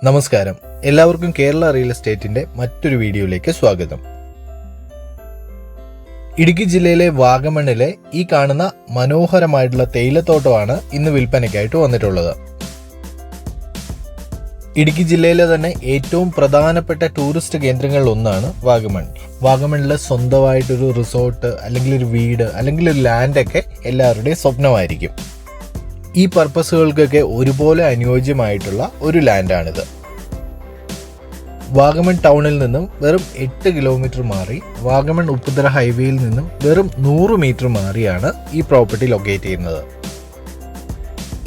നമസ്കാരം, എല്ലാവർക്കും കേരള റിയൽ എസ്റ്റേറ്റിന്റെ മറ്റൊരു വീഡിയോയിലേക്ക് സ്വാഗതം. ഇടുക്കി ജില്ലയിലെ വാഗമണ്ണിലെ ഈ കാണുന്ന മനോഹരമായിട്ടുള്ള തേയിലത്തോട്ടമാണ് ഇന്ന് വിൽപ്പനയ്ക്കായിട്ട് വന്നിട്ടുള്ളത്. ഇടുക്കി ജില്ലയിലെ തന്നെ ഏറ്റവും പ്രധാനപ്പെട്ട ടൂറിസ്റ്റ് കേന്ദ്രങ്ങളിൽ ഒന്നാണ് വാഗമൺ. വാഗമണ്ണിലെ സ്വന്തമായിട്ടൊരു റിസോർട്ട് അല്ലെങ്കിൽ ഒരു വീട് അല്ലെങ്കിൽ ഒരു ലാൻഡൊക്കെ എല്ലാവരുടെയും സ്വപ്നമായിരിക്കും. ഈ പർപ്പസുകൾക്കൊക്കെ ഒരുപോലെ അനുയോജ്യമായിട്ടുള്ള ഒരു ലാൻഡാണിത്. വാഗമൺ ടൗണിൽ നിന്നും വെറും 8 കിലോമീറ്റർ മാറി വാഗമൺ ഉപ്പുതറ ഹൈവേയിൽ നിന്നും വെറും 100 മീറ്റർ മാറിയാണ് ഈ പ്രോപ്പർട്ടി ലൊക്കേറ്റ് ചെയ്യുന്നത്.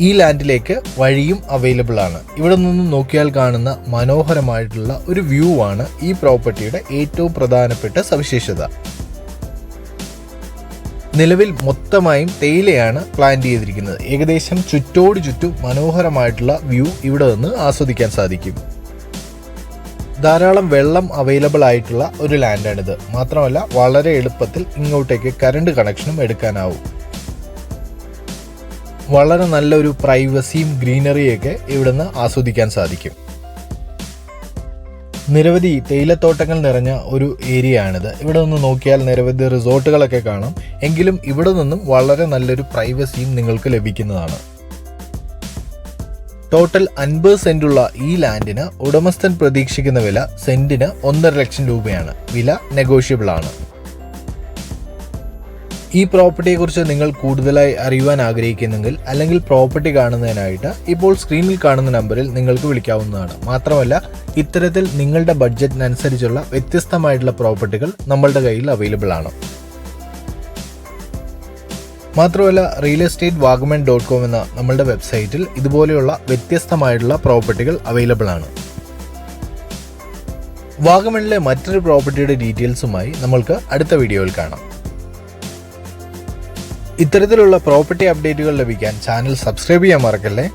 ഈ ലാൻഡിലേക്ക് വഴിയും അവൈലബിൾ ആണ്. ഇവിടെ നിന്നും നോക്കിയാൽ കാണുന്ന മനോഹരമായിട്ടുള്ള ഒരു വ്യൂ ആണ് ഈ പ്രോപ്പർട്ടിയുടെ ഏറ്റവും പ്രധാനപ്പെട്ട സവിശേഷത. നിലവിൽ മൊത്തമായും തേയിലയാണ് പ്ലാന്റ് ചെയ്തിരിക്കുന്നത്. ഏകദേശം ചുറ്റോട് ചുറ്റും മനോഹരമായിട്ടുള്ള വ്യൂ ഇവിടെ നിന്ന് ആസ്വദിക്കാൻ സാധിക്കും. ധാരാളം വെള്ളം അവൈലബിൾ ആയിട്ടുള്ള ഒരു ലാൻഡാണിത്. മാത്രമല്ല വളരെ എളുപ്പത്തിൽ ഇങ്ങോട്ടേക്ക് കറണ്ട് കണക്ഷനും എടുക്കാനാവും. വളരെ നല്ലൊരു പ്രൈവസിയും ഗ്രീനറിയൊക്കെ ഇവിടുന്ന് ആസ്വദിക്കാൻ സാധിക്കും. നിരവധി തേയിലത്തോട്ടങ്ങൾ നിറഞ്ഞ ഒരു ഏരിയ ആണിത്. ഇവിടെ നിന്ന് നോക്കിയാൽ നിരവധി റിസോർട്ടുകളൊക്കെ കാണാം. എങ്കിലും ഇവിടെ നിന്നും വളരെ നല്ലൊരു പ്രൈവസിയും നിങ്ങൾക്ക് ലഭിക്കുന്നതാണ്. ടോട്ടൽ 50 സെന്റുള്ള ഈ ലാൻഡിന് ഉടമസ്ഥൻ പ്രതീക്ഷിക്കുന്ന വില സെന്റിന് 1.5 ലക്ഷം രൂപയാണ്. വില നെഗോഷ്യബിൾ ആണ്. ഈ പ്രോപ്പർട്ടിയെക്കുറിച്ച് നിങ്ങൾ കൂടുതലായി അറിയുവാൻ ആഗ്രഹിക്കുന്നെങ്കിൽ അല്ലെങ്കിൽ പ്രോപ്പർട്ടി കാണുന്നതിനായിട്ട് ഇപ്പോൾ സ്ക്രീനിൽ കാണുന്ന നമ്പറിൽ നിങ്ങൾക്ക് വിളിക്കാവുന്നതാണ്. മാത്രമല്ല ഇത്തരത്തിൽ നിങ്ങളുടെ ബഡ്ജറ്റിനനുസരിച്ചുള്ള വ്യത്യസ്തമായിട്ടുള്ള പ്രോപ്പർട്ടികൾ നമ്മളുടെ കയ്യിൽ അവൈലബിൾ ആണ്. മാത്രമല്ല realestate.vagamon.com എന്ന നമ്മളുടെ വെബ്സൈറ്റിൽ ഇതുപോലെയുള്ള വ്യത്യസ്തമായിട്ടുള്ള പ്രോപ്പർട്ടികൾ അവൈലബിൾ ആണ്. വാഗമണിലെ മറ്റൊരു പ്രോപ്പർട്ടിയുടെ ഡീറ്റെയിൽസുമായി നമ്മൾക്ക് അടുത്ത വീഡിയോയിൽ കാണാം. ഇത്തരത്തിലുള്ള പ്രോപ്പർട്ടി അപ്ഡേറ്റുകൾ ലഭിക്കാൻ ചാനൽ സബ്സ്ക്രൈബ് ചെയ്യാൻ മറക്കല്ലേ.